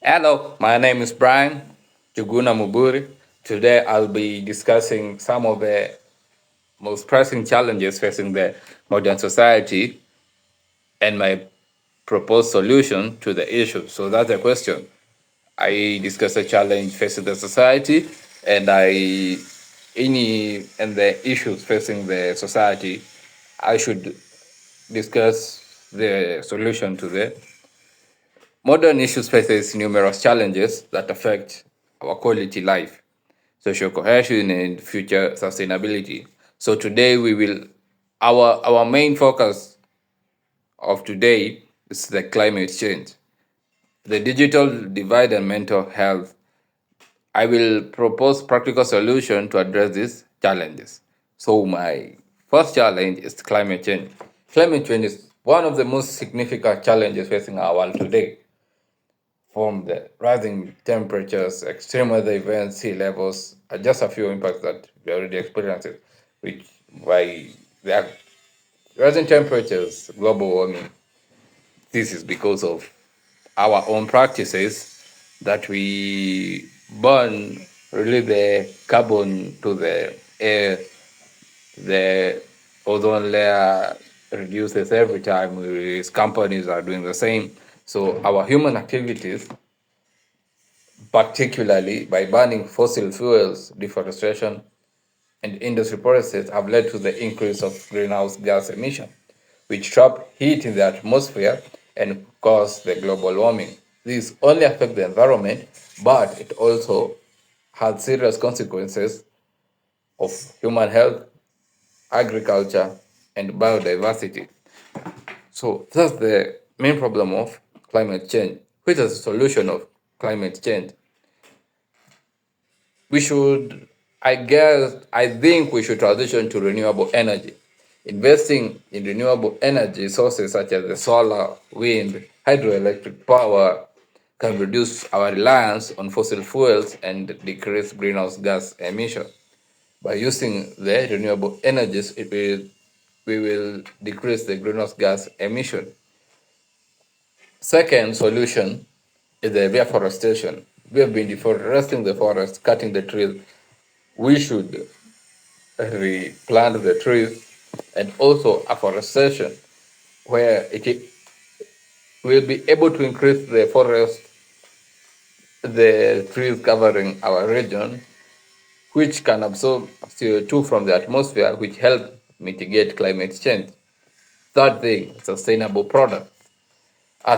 Hello, my name is Brian Juguna Muburi. Today I'll be discussing some of the most pressing challenges facing the modern society and my proposed solution to the issue. So that's the question. I discuss the challenge facing the society and the issues facing the society. I should discuss the solution to the modern issues faces numerous challenges that affect our quality life, social cohesion, and future sustainability. So today we will our main focus of today is the climate change, the digital divide and mental health. I will propose practical solution to address these challenges. So my first challenge is climate change. Climate change is one of the most significant challenges facing our world today, from the rising temperatures, extreme weather events, sea levels are just a few impacts that we already experienced, which by the rising temperatures, global warming. This is because of our own practices that we burn, release the carbon to the air, the ozone layer reduces every time. Companies are doing the same. So our human activities, particularly by burning fossil fuels, deforestation, and industry processes, have led to the increase of greenhouse gas emission, which trap heat in the atmosphere and cause the global warming. This only affects the environment, but it also has serious consequences of human health, agriculture, and biodiversity. So that's the main problem of climate change. Which is the solution of climate change? I think we should transition to renewable energy. Investing in renewable energy sources such as the solar, wind, hydroelectric power can reduce our reliance on fossil fuels and decrease greenhouse gas emission. By using the renewable energies, we will decrease the greenhouse gas emission. Second solution is the reforestation. We have been deforesting the forest, cutting the trees. We should replant the trees, and also afforestation, where it will be able to increase the forest, the trees covering our region, which can absorb CO2 from the atmosphere, which help mitigate climate change. Third thing, sustainable products. I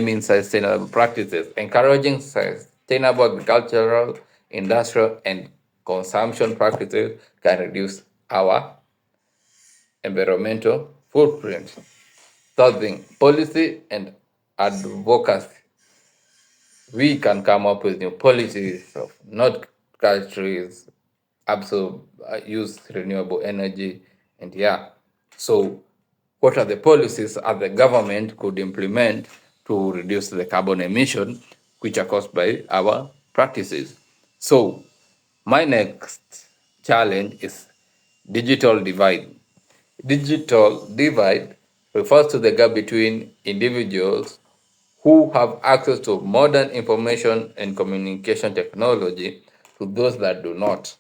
mean sustainable practices, encouraging sustainable agricultural, industrial, and consumption practices can reduce our environmental footprint. Third thing, policy and advocacy. We can come up with new policies of not cut trees, absorb, use renewable energy, and yeah. So, what are the policies that the government could implement to reduce the carbon emission, which are caused by our practices? So, my next challenge is digital divide. Digital divide refers to the gap between individuals who have access to modern information and communication technology to those that do not.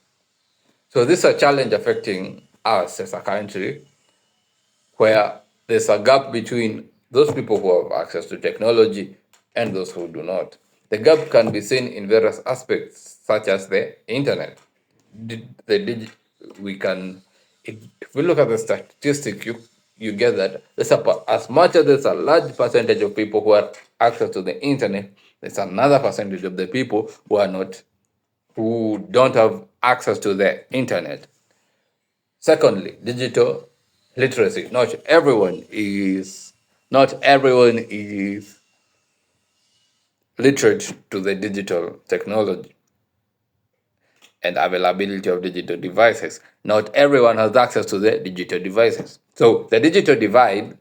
So this is a challenge affecting us as a country, where there's a gap between those people who have access to technology and those who do not. The gap can be seen in various aspects, such as the internet. We can, if we look at the statistic, you get that as much as there's a large percentage of people who have access to the internet, there's another percentage of the people who don't have access to the internet. Secondly, digital literacy. Not everyone is literate to the digital technology and availability of digital devices. Not everyone has access to the digital devices. So the digital divide,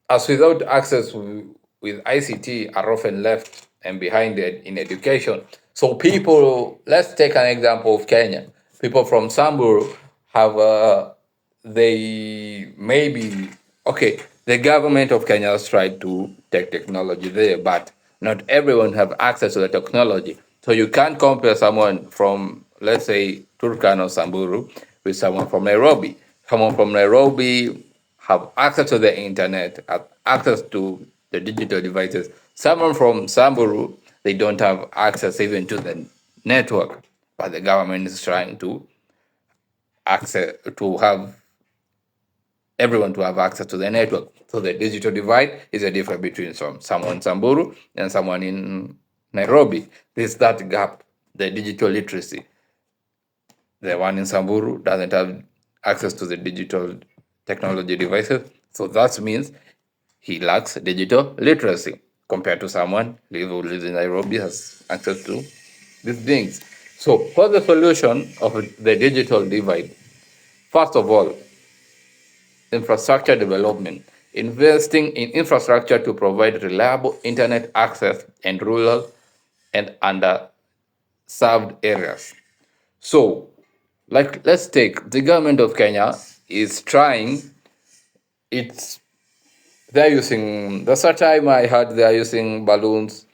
as without access with ICT, are often left and behind in education. So people, let's take an example of Kenya. People from Samburu have they maybe okay. The government of Kenya has tried to take technology there, but Not everyone have access to the technology. So you can't compare someone from, let's say, Turkana or Samburu with someone from Nairobi. Someone from Nairobi have access to the internet, have access to the digital devices. Someone from Samburu, they don't have access even to the network, but the government is trying to access to have everyone to have access to the network. So the digital divide is a difference between someone in Samburu and someone in Nairobi. There's that gap, the digital literacy. The one in Samburu doesn't have access to the digital technology devices. So that means he lacks digital literacy compared to someone who lives in Nairobi has access to these things. So what's the solution of the digital divide? First of all, infrastructure development, investing in infrastructure to provide reliable internet access in rural and underserved areas. So, like, let's take the government of Kenya is trying, it's they're using the such time I heard they're using balloons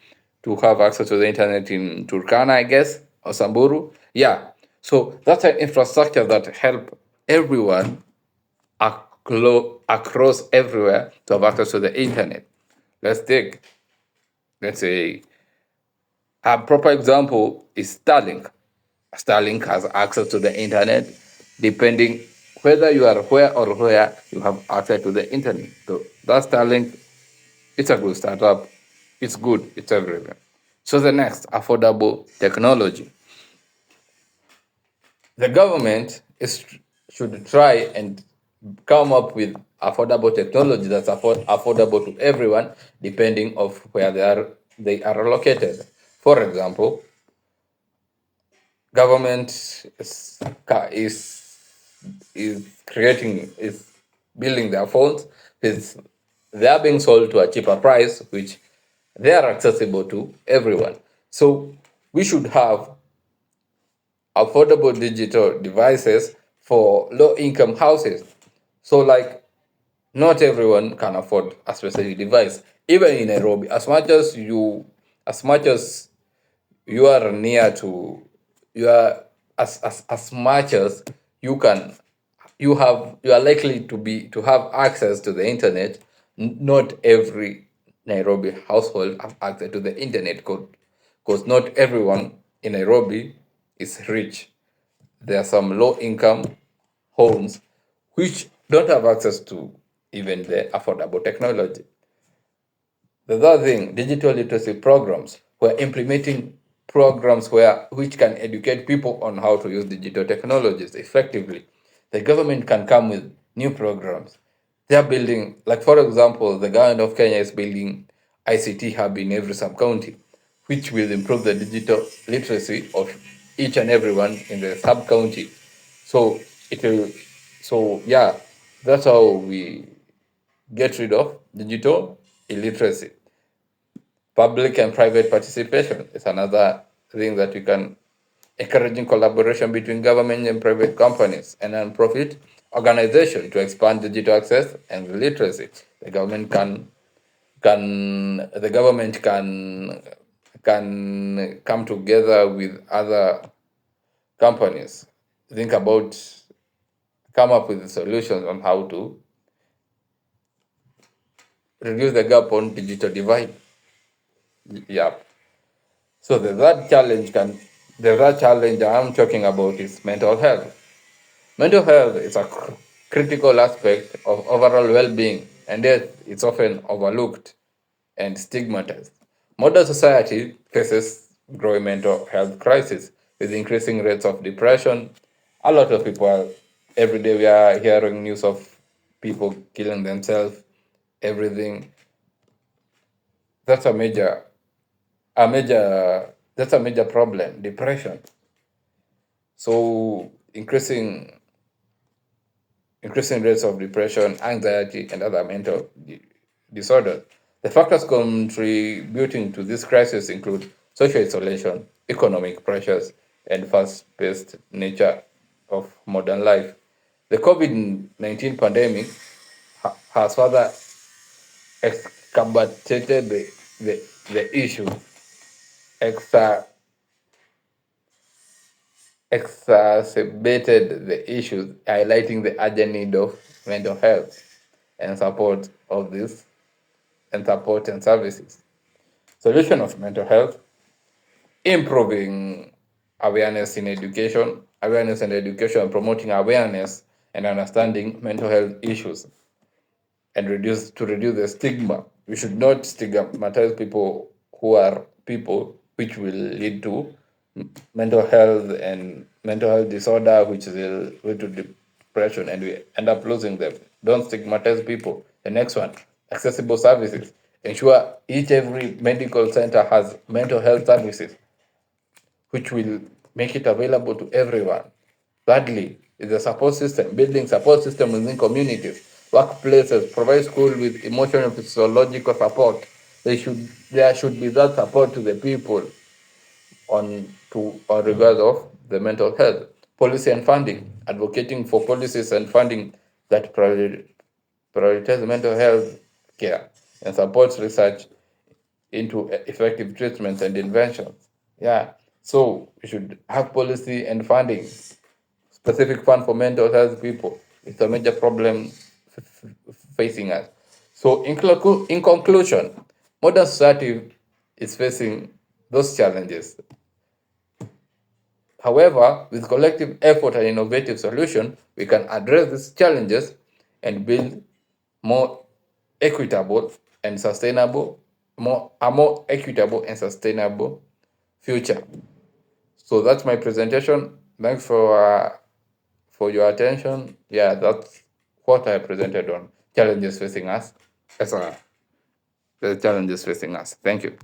to have access to the internet in Turkana, I guess, or Samburu. Yeah. So that's an infrastructure that help everyone across everywhere to have access to the internet. Let's take, let's say, a proper example is Starlink. Starlink has access to the internet, depending whether you are where or where you have access to the internet. So that Starlink, it's a good startup. It's good. It's everywhere. So the next, affordable technology. The government should try and come up with affordable technology that's affordable to everyone, depending of where they are located. For example, government is building their phones. They are being sold to a cheaper price, which they are accessible to everyone. So we should have affordable digital devices for low income houses. So, like, not everyone can afford a specific device. Even in Nairobi, as much as you are near to, you are as much as you can, you are likely to have access to the internet. Not every Nairobi household have access to the internet code, because not everyone in Nairobi is rich. There are some low income homes which don't have access to even the affordable technology. The other thing, digital literacy programs. We're implementing programs which can educate people on how to use digital technologies effectively. The government can come with new programs. They are building, like, for example, the government of Kenya is building ICT hub in every sub county, which will improve the digital literacy of each and everyone in the sub county. So it will. So yeah, that's how we get rid of digital illiteracy. Public and private participation is another thing that we can, encouraging collaboration between government and private companies and non-profit organizations to expand digital access and literacy. The government can come together with other companies, think about, come up with solutions on how to reduce the gap on digital divide. Yeah. So the third challenge I'm talking about is mental health. Mental health is a critical aspect of overall well-being, and yet it's often overlooked and stigmatized. Modern society faces growing mental health crisis with increasing rates of depression. A lot of people, every day we are hearing news of people killing themselves, everything. That's a major that's a major problem, depression. So increasing rates of depression, anxiety, and other mental disorders. The factors contributing to this crisis include social isolation, economic pressures, and fast-paced nature of modern life. The COVID-19 pandemic has further exacerbated the issue, exa- exacerbated the issues, highlighting the urgent need of mental health and support of this and support and services. Solution of mental health, improving awareness and education, promoting awareness and understanding mental health issues, and reduce the stigma. We should not stigmatize people who are people, which will lead to mental health disorder, which will lead to depression, and we end up losing them. Don't stigmatize people. The next one, accessible services. Ensure every medical center has mental health services, which will make it available to everyone. Thirdly, is the support system, building support system within communities, workplaces, provide school with emotional and physiological support. There should be that support to the people on regard of the mental health. Policy and funding, advocating for policies and funding that prioritize mental health care and supports research into effective treatments and interventions. Yeah. So we should have policy and funding, specific fund for mental health people. It's a major problem facing us. So in conclusion, modern society is facing those challenges. However, with collective effort and innovative solution, we can address these challenges and build more equitable and sustainable, more equitable and sustainable future. So that's my presentation. Thanks for your attention. Yeah, that's what I presented on challenges facing us. That's the challenges facing us. Thank you.